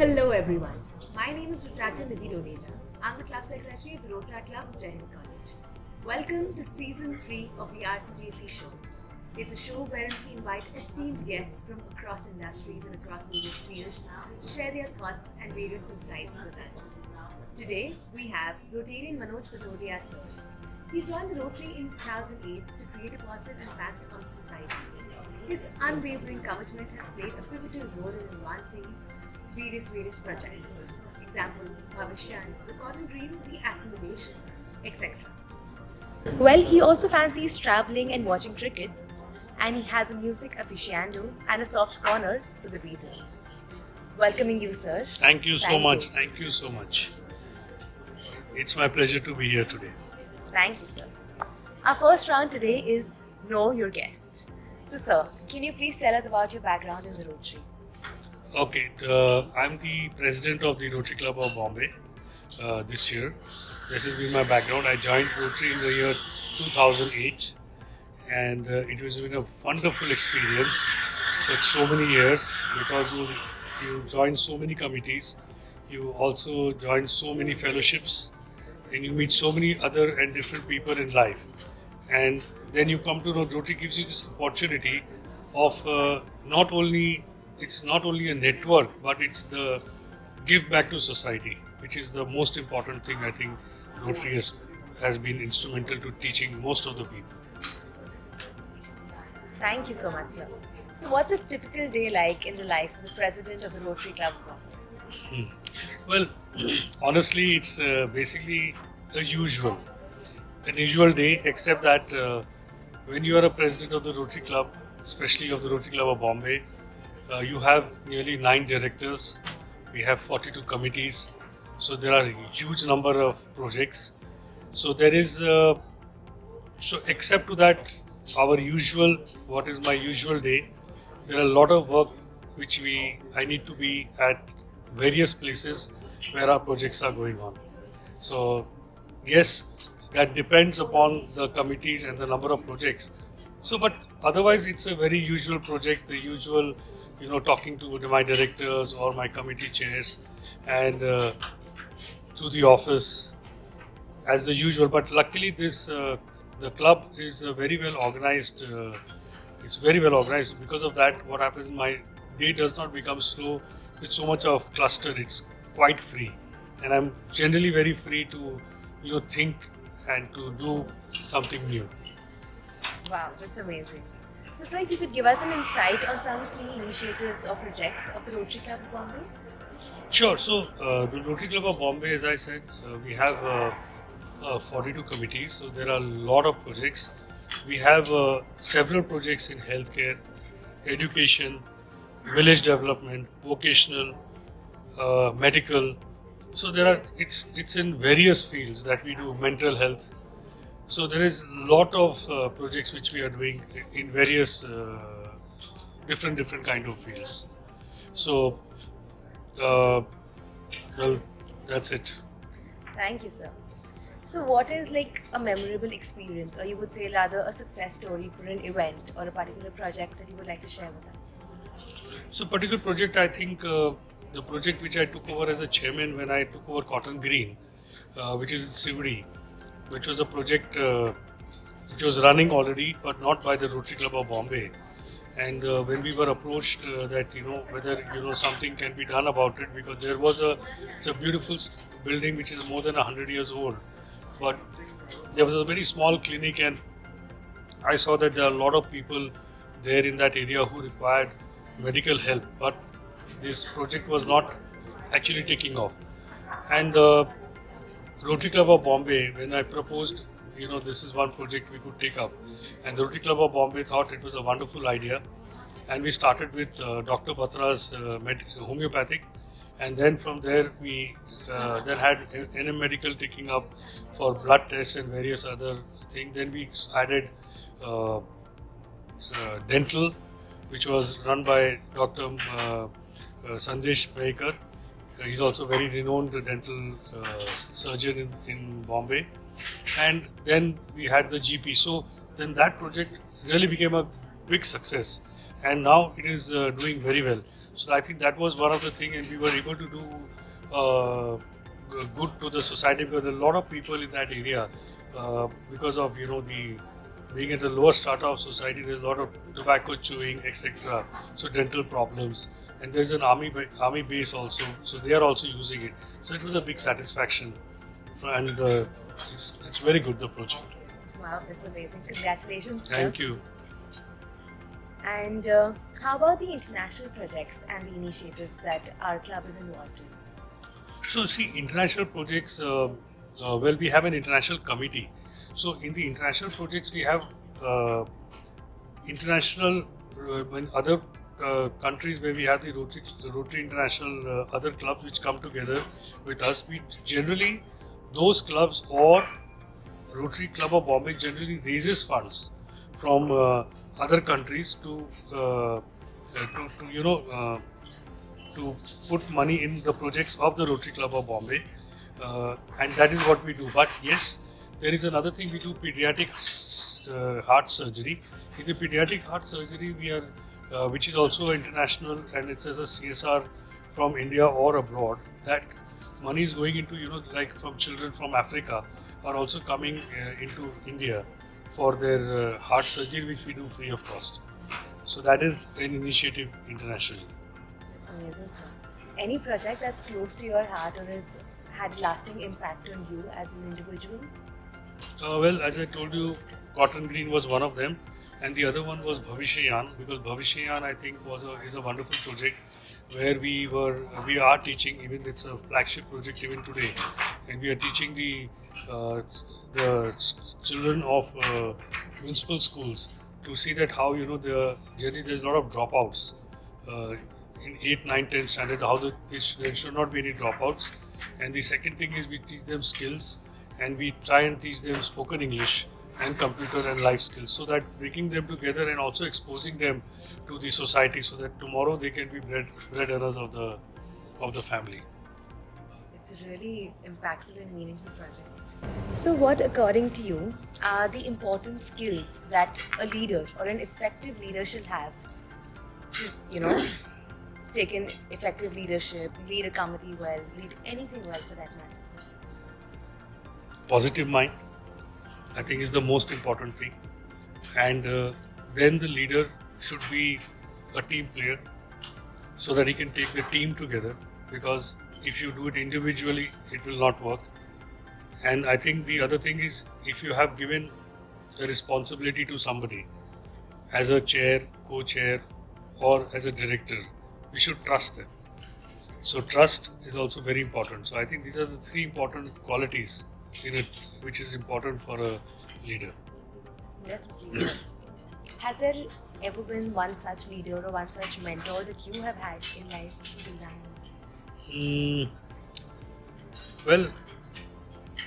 Hello everyone. My name is Rotaract. I'm the club secretary of the Rotaract Club of Wherein College. Welcome to season 3 of the RCJC SHOW. It's a show wherein we invite esteemed guests from across industries and across various fields to share their thoughts and various insights with us. Today we have Rotarian Manoj Patodia sir. He joined the Rotary in 2008 to create a positive impact on society. His unwavering commitment has played a pivotal role in advancing various projects. Example, Bhavishyan, the cotton green, the assimilation, etc. Well, he also fancies traveling and watching cricket, and he has a music aficionado and a soft corner for the Beatles. Welcoming you, sir. Thank you so much. Thank you so much. It's my pleasure to be here today. Thank you, sir. Our first round today is Know Your Guest. So, sir, can you please tell us about your background in the Rotary? Okay, I'm the president of the Rotary Club of Bombay this year. This has been my background. I joined Rotary in the year 2008 and it has been a wonderful experience for so many years because you join so many committees, you also join so many fellowships and you meet so many other and different people in life. And then you come to know Rotary gives you this opportunity of it's not only a network, but it's the give back to society, which is the most important thing. I think Rotary has been instrumental to teaching most of the people. Thank you so much, sir. So what's a typical day like in the life of the president of the Rotary Club of Bombay? Well, honestly, it's basically an usual day, except that when you are a president of the Rotary Club, especially of the Rotary Club of Bombay, you have nearly 9 directors, we have 42 committees, so there are a huge number of projects. So there is, except to that, what is my usual day, there are a lot of work which I need to be at various places where our projects are going on. So yes, that depends upon the committees and the number of projects. So, but otherwise it's a very usual project, the usual, talking to my directors or my committee chairs and to the office as the usual. But luckily the club is very well organized. It's very well organized. Because of that, what happens, my day does not become slow with so much of cluster. It's quite free. And I'm generally very free to, think and to do something new. Wow, that's amazing. So, sir, if you could give us some insight on some key initiatives or projects of the Rotary Club of Bombay? Sure. So, the Rotary Club of Bombay, as I said, we have 42 committees. So, there are a lot of projects. We have several projects in healthcare, education, village development, vocational, medical. So, it's in various fields that we do, mental health. So there is a lot of projects which we are doing in various different kind of fields. So, well, that's it. Thank you, sir. So what is like a memorable experience, or you would say rather a success story for an event or a particular project that you would like to share with us? So particular project, I think the project which I took over as a chairman when I took over Cotton Green, which is in Sivri, which was a project which was running already, but not by the Rotary Club of Bombay. And when we were approached that whether something can be done about it, because it's a beautiful building which is more than 100 years old, but there was a very small clinic, and I saw that there are a lot of people there in that area who required medical help, but this project was not actually taking off. And Rotary Club of Bombay, when I proposed, this is one project we could take up, and the Rotary Club of Bombay thought it was a wonderful idea, and we started with Dr. Batra's homeopathic, and then from there we then had NM Medical taking up for blood tests and various other things. Then we added dental, which was run by Dr. Sandesh Mahekar. He's also a very renowned dental surgeon in Bombay. And then we had the GP. So then that project really became a big success. And now it is doing very well. So I think that was one of the things, and we were able to do good to the society, because a lot of people in that area, because of the being at the lower strata of society, there's a lot of tobacco chewing, etc. So dental problems, and there's an army base also, so they are also using it. So it was a big satisfaction, and it's very good, the project. Wow, that's amazing. Congratulations, sir. Thank you. And how about the international projects and the initiatives that our club is involved in? So see, international projects, well, we have an international committee. So in the international projects, we have international, when other countries where we have the Rotary International, other clubs which come together with us. We generally, those clubs or Rotary Club of Bombay generally raises funds from other countries to put money in the projects of the Rotary Club of Bombay, and that is what we do. But yes, there is another thing, we do pediatric heart surgery. In the pediatric heart surgery, we are, which is also international, and it's as a CSR from India or abroad. That money is going into, like from children from Africa are also coming into India for their heart surgery, which we do free of cost. So that is an initiative internationally. That's amazing, sir. Any project that's close to your heart or has had lasting impact on you as an individual? Well, as I told you, Cotton Green was one of them, and the other one was Bhavishyayan, because Bhavishyayan, I think, is a wonderful project where we are teaching, even it's a flagship project even today, and we are teaching the children of municipal schools to see that how generally there's a lot of dropouts in 8, 9, 10 standard, how there should not be any dropouts. And the second thing is we teach them skills, and we try and teach them spoken English and computer and life skills, so that bringing them together and also exposing them to the society, so that tomorrow they can be bread earners of the family. It's a really impactful and meaningful project. So what, according to you, are the important skills that a leader or an effective leader should have to, take an effective leadership, lead a committee well, lead anything well for that matter? Positive mind, I think, is the most important thing, and then the leader should be a team player, so that he can take the team together, because if you do it individually, it will not work. And I think the other thing is, if you have given a responsibility to somebody as a chair, co-chair, or as a director, we should trust them. So trust is also very important. So I think these are the 3 important qualities in it, which is important for a leader. Definitely. Has there ever been one such leader or one such mentor that you have had in life till now? Well,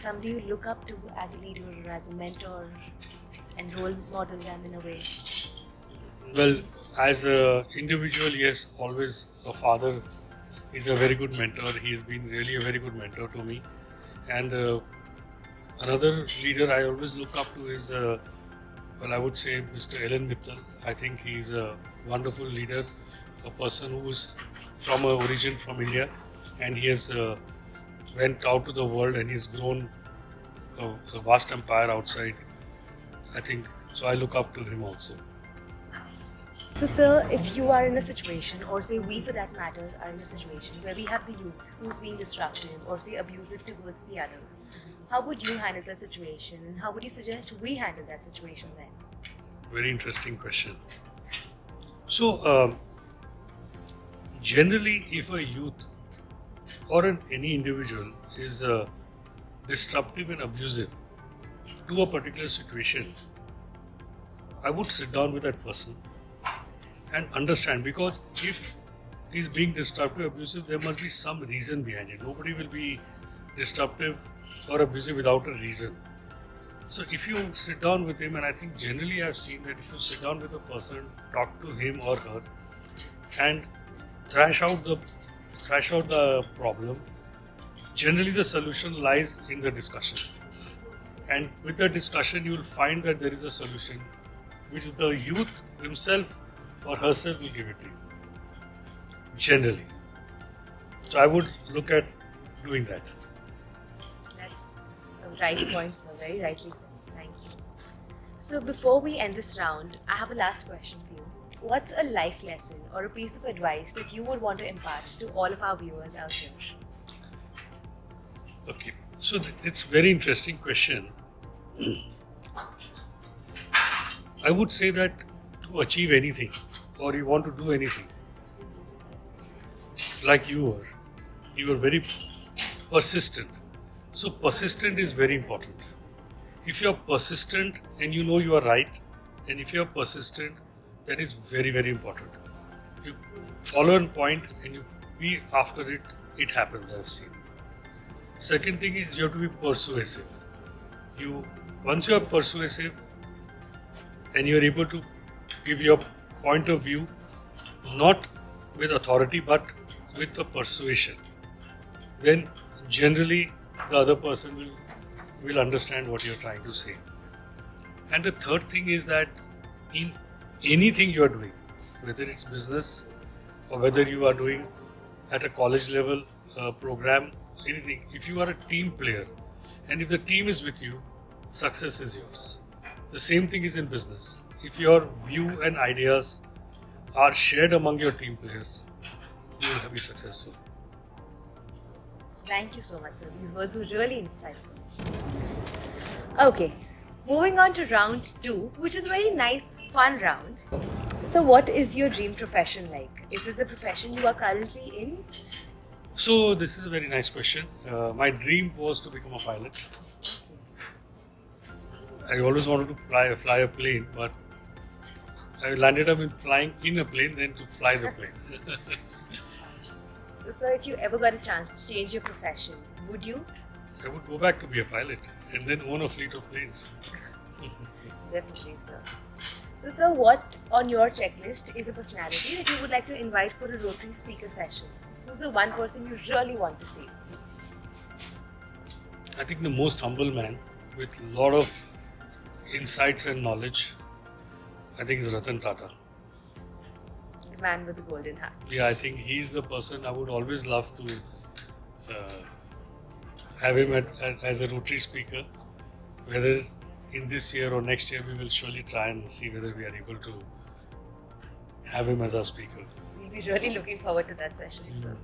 Somebody you look up to as a leader or as a mentor and role model them in a way? Well, as an individual, yes, always a father is a very good mentor. He has been really a very good mentor to me. And another leader I always look up to is, I would say Mr. Ellen Mittal. I think he's a wonderful leader, a person who is from a origin from India, and he has went out to the world and he's grown a vast empire outside. I think, so I look up to him also. So, sir, if you are in a situation, or say we for that matter are in a situation where we have the youth who's being disruptive or say abusive towards the other, how would you handle that situation, and how would you suggest we handle that situation then? Very interesting question. So, generally, if a youth or any individual is disruptive and abusive to a particular situation, I would sit down with that person and understand, because if he's being disruptive, abusive, there must be some reason behind it. Nobody will be disruptive or abusive without a reason. So if you sit down with him, and I think generally I've seen that if you sit down with a person, talk to him or her, and thrash out the problem, generally the solution lies in the discussion. And with the discussion, you will find that there is a solution, which the youth himself or herself will give it to you. generally. So I would look at doing that. That's a right point, sir. Very rightly said. Thank you. So before we end this round, I have a last question for you. What's a life lesson or a piece of advice that you would want to impart to all of our viewers out here? Okay, so it's a very interesting question. I would say that to achieve anything, or you want to do anything, like you were very persistent. So persistent is very important. If you are persistent and you know you are right, and if you are persistent, that is very, very important. You follow a point and you be after it, it happens, I've seen. Second thing is you have to be persuasive. Once you are persuasive and you are able to give your point of view, not with authority but with the persuasion, then generally the other person will understand what you're trying to say. And the third thing is that in anything you are doing, whether it's business or whether you are doing at a college level program, anything, if you are a team player and if the team is with you, success is yours. The same thing is in business. If your view and ideas are shared among your team players, you will be successful. Thank you so much, sir. These words were really insightful. Okay, moving on to round 2, which is a very nice, fun round. So what is your dream profession like? Is this the profession you are currently in? So this is a very nice question. My dream was to become a pilot. I always wanted to fly a plane, but I landed up in flying in a plane than to fly the plane. So sir, if you ever got a chance to change your profession, would you? I would go back to be a pilot and then own a fleet of planes. Definitely, sir. So sir, what on your checklist is a personality that you would like to invite for a Rotary speaker session? Who's the one person you really want to see? I think the most humble man with a lot of insights and knowledge, I think is Ratan Tata. The man with the golden heart. Yeah, I think he's the person I would always love to have him as a Rotary speaker. Whether in this year or next year, we will surely try and see whether we are able to have him as our speaker. We'll be really looking forward to that session, sir.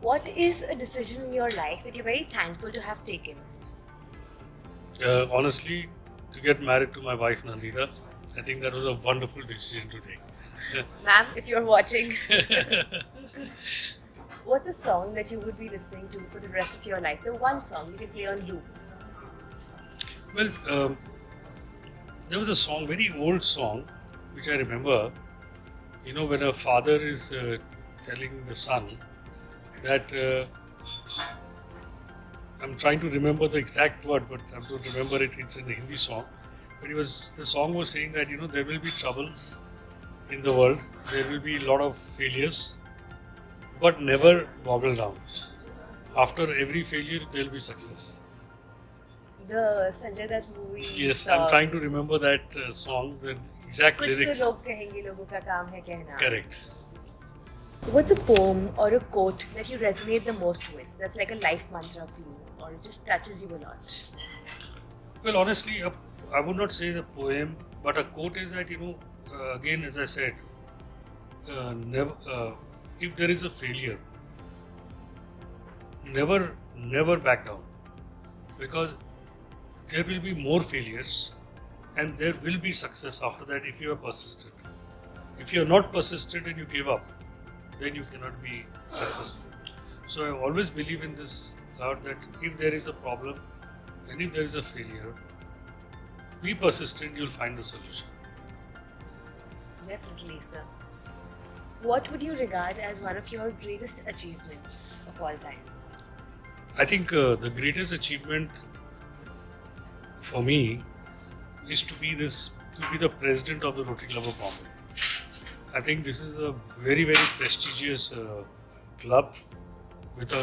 What is a decision in your life that you're very thankful to have taken? Honestly, to get married to my wife Nandita, I think that was a wonderful decision to take. Ma'am, if you're watching, what's a song that you would be listening to for the rest of your life? The one song you can play on loop. Well, there was a song, very old song, which I remember. You know, when a father is telling the son that I'm trying to remember the exact word, but I don't remember it. It's in a Hindi song. But the song was saying that, you know, there will be troubles in the world. There will be a lot of failures, but never boggle down. After every failure, there will be success. The Sanjay Dutt movie. Yes, I'm trying to remember that song, the exact lyrics. कुछ तो लोग कहेंगे, लोगों का काम है कहना. Correct. What's a poem or a quote that you resonate the most with? That's like a life mantra for you, or it just touches you a lot. Well, honestly, I would not say the poem, but a quote is that, you know, again, as I said, if there is a failure, never back down, because there will be more failures and there will be success after that if you are persistent. If you are not persistent and you give up, then you cannot be successful. So I always believe in this thought that if there is a problem and if there is a failure, be persistent, you'll find the solution. Definitely, sir. What would you regard as one of your greatest achievements of all time? I think the greatest achievement for me is to be the president of the Rotary Club of Bombay. I think this is a very, very prestigious club with a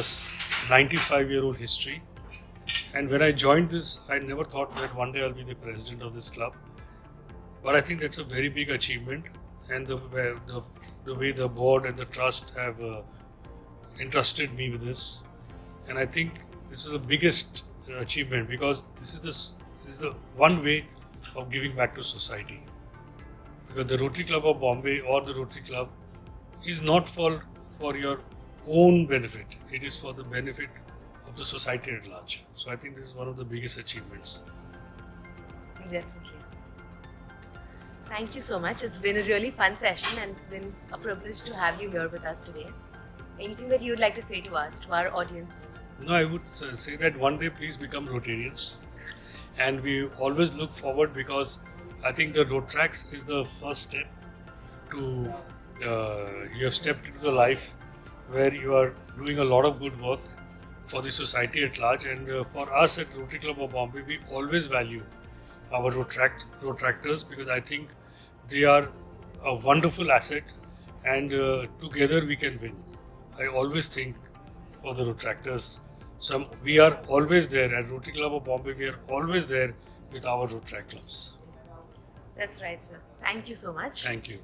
95-year-old history. And when I joined this, I never thought that one day I'll be the president of this club. But I think that's a very big achievement. and the way the board and the trust have entrusted me with this. And I think this is the biggest achievement, because this is the one way of giving back to society. Because the Rotary Club of Bombay or the Rotary Club is not for your own benefit. It is for the benefit of the society at large. So I think this is one of the biggest achievements. Definitely. Thank you so much. It's been a really fun session, and it's been a privilege to have you here with us today. Anything that you would like to say to us, to our audience? No, I would say that one day please become Rotarians. And we always look forward, because I think the Rotaract is the first step to, you have stepped into the life where you are doing a lot of good work for the society at large. And for us at Rotary Club of Bombay, we always value our Rotaractors, because I think they are a wonderful asset, and together we can win. I always think for the Rotaractors, we are always there at Rotary Club of Bombay. We are always there with our Rotaract clubs. That's right, sir. Thank you so much. Thank you.